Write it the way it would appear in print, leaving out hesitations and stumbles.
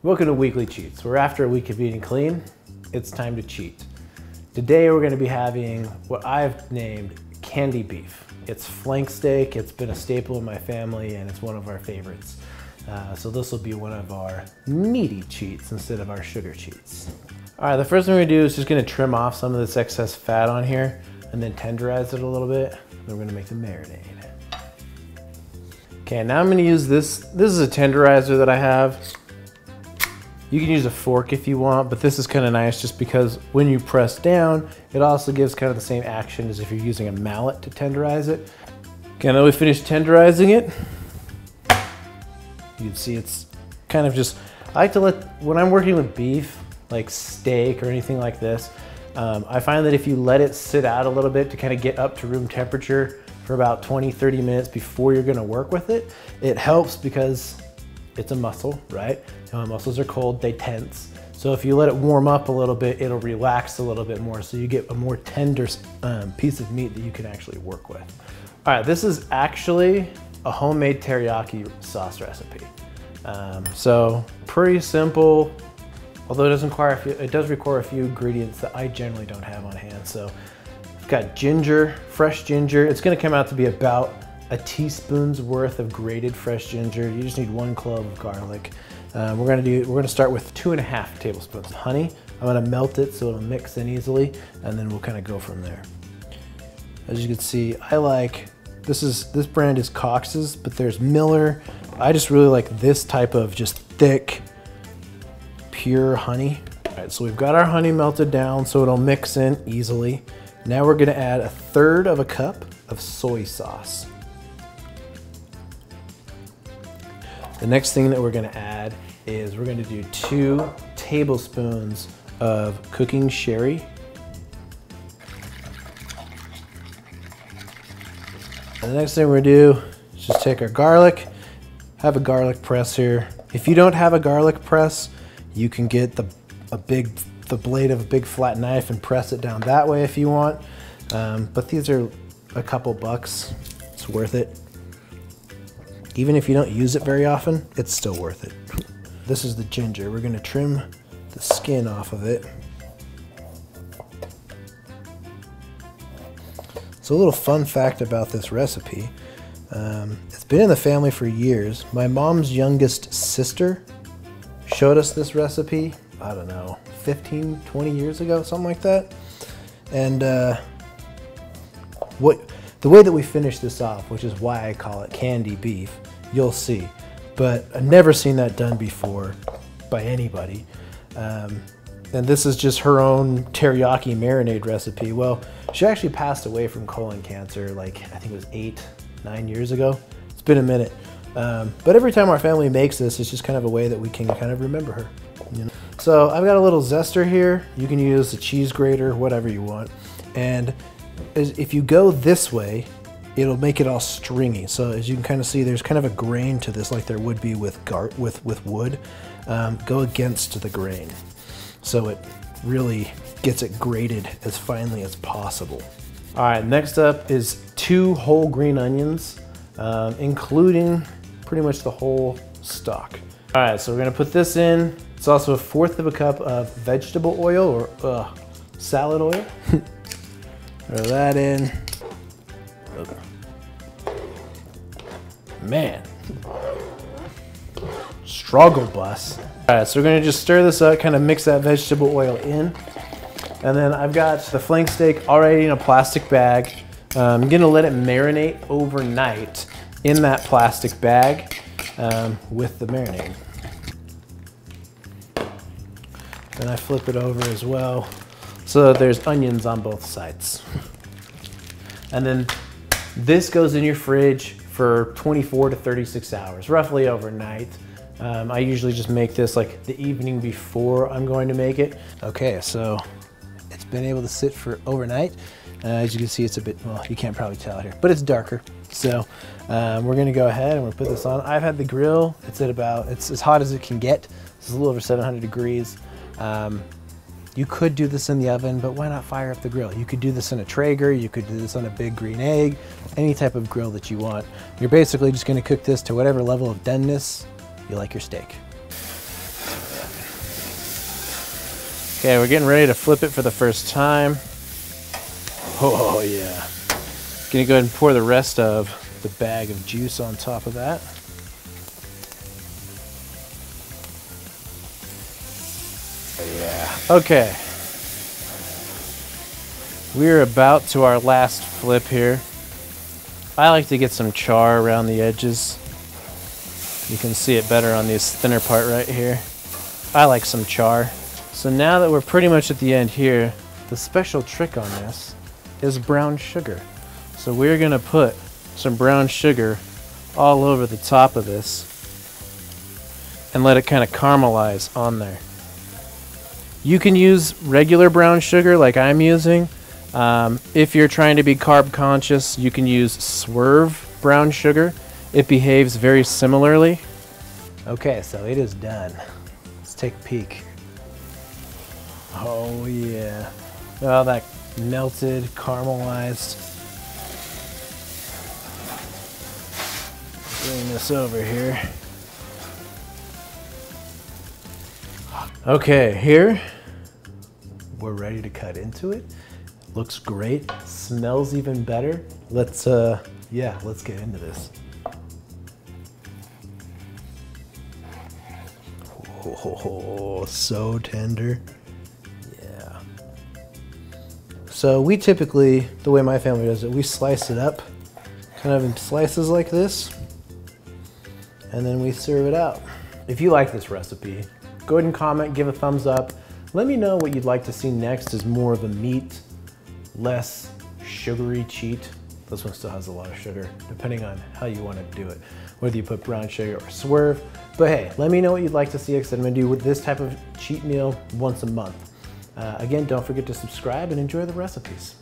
Welcome to Weekly Cheats, where after a week of eating clean, it's time to cheat. Today we're going to be having what I've named candy beef. It's flank steak, it's been a staple in my family, and it's one of our favorites. So this will be one of our meaty cheats instead of our sugar cheats. All right, the first thing we're gonna do is just gonna trim off some of this excess fat on here and then tenderize it a little bit. Then we're gonna make the marinade. Okay, now I'm gonna use this. This is a tenderizer that I have. You can use a fork if you want, but this is kind of nice just because when you press down, it also gives kind of the same action as if you're using a mallet to tenderize it. Okay, now we finished tenderizing it. You can see it's kind of just, I like to when I'm working with beef, like steak or anything like this, I find that if you let it sit out a little bit to kind of get up to room temperature for about 20-30 minutes before you're gonna work with it, it helps because it's a muscle, right? Muscles are cold, they tense. So if you let it warm up a little bit, it'll relax a little bit more, so you get a more tender piece of meat that you can actually work with. All right, this is actually a homemade teriyaki sauce recipe. So pretty simple, although it does require a few ingredients that I generally don't have on hand. So I've got ginger, fresh ginger. It's gonna come out to be about a teaspoon's worth of grated fresh ginger. You just need 1 clove of garlic. We're gonna start with 2.5 tablespoons of honey. I'm gonna melt it so it'll mix in easily, and then we'll kind of go from there. As you can see, I like, this brand is Cox's, but there's Miller. I just really like this type of just thick, pure honey. All right, so we've got our honey melted down so it'll mix in easily. Now we're gonna add 1/3 cup of soy sauce. The next thing that we're gonna add is we're gonna do 2 tablespoons of cooking sherry. And the next thing we're gonna do is just take our garlic, have a garlic press here. If you don't have a garlic press, you can get the blade of a big flat knife and press it down that way if you want. But these are a couple bucks, it's worth it. Even if you don't use it very often, it's still worth it. This is the ginger. We're gonna trim the skin off of it. So a little fun fact about this recipe. It's been in the family for years. My mom's youngest sister showed us this recipe, I don't know, 15, 20 years ago, something like that. And the way that we finish this off, which is why I call it candy beef, you'll see. But I've never seen that done before by anybody. And this is just her own teriyaki marinade recipe. Well, she actually passed away from colon cancer, like I think it was 8-9 years ago. It's been a minute. But every time our family makes this, it's just kind of a way that we can kind of remember her. You know? So I've got a little zester here. You can use a cheese grater, whatever you want. And if you go this way, it'll make it all stringy. So as you can kind of see, there's kind of a grain to this like there would be with wood. Go against the grain. So it really gets it grated as finely as possible. All right, next up is 2 whole green onions, including pretty much the whole stalk. All right, so we're gonna put this in. It's also 1/4 cup of vegetable oil or salad oil. Throw that in. Okay. Man, struggle bus. All right, so we're gonna just stir this up, kind of mix that vegetable oil in. And then I've got the flank steak already in a plastic bag. I'm gonna let it marinate overnight in that plastic bag with the marinade. Then I flip it over as well so that there's onions on both sides. And then this goes in your fridge for 24 to 36 hours, roughly overnight. I usually just make this like the evening before I'm going to make it. Okay, so it's been able to sit for overnight. As you can see, it's a bit, well, you can't probably tell here, but it's darker. So we're gonna go ahead and we'll put this on. I've had the grill, it's as hot as it can get. It's a little over 700 degrees. You could do this in the oven, but why not fire up the grill? You could do this in a Traeger, you could do this on a big green egg, any type of grill that you want. You're basically just gonna cook this to whatever level of doneness you like your steak. Okay, we're getting ready to flip it for the first time. Oh yeah. Gonna go ahead and pour the rest of the bag of juice on top of that. Yeah. Okay. We're about to our last flip here. I like to get some char around the edges. You can see it better on this thinner part right here. I like some char. So now that we're pretty much at the end here, the special trick on this is brown sugar. So we're gonna put some brown sugar all over the top of this and let it kind of caramelize on there. You can use regular brown sugar like I'm using. If you're trying to be carb conscious, you can use Swerve brown sugar. It behaves very similarly. Okay, so it is done. Let's take a peek. Oh yeah. Oh, that melted, caramelized. Bring this over here. Okay, here we're ready to cut into it. Looks great, smells even better. Let's get into this. Oh, so tender. Yeah. So we typically, the way my family does it, we slice it up kind of in slices like this, and then we serve it out. If you like this recipe, go ahead and comment, give a thumbs up. Let me know what you'd like to see next is more of a meat, less sugary cheat. This one still has a lot of sugar, depending on how you want to do it, whether you put brown sugar or Swerve. But hey, let me know what you'd like to see, because I'm going to do with this type of cheat meal once a month. Again, don't forget to subscribe and enjoy the recipes.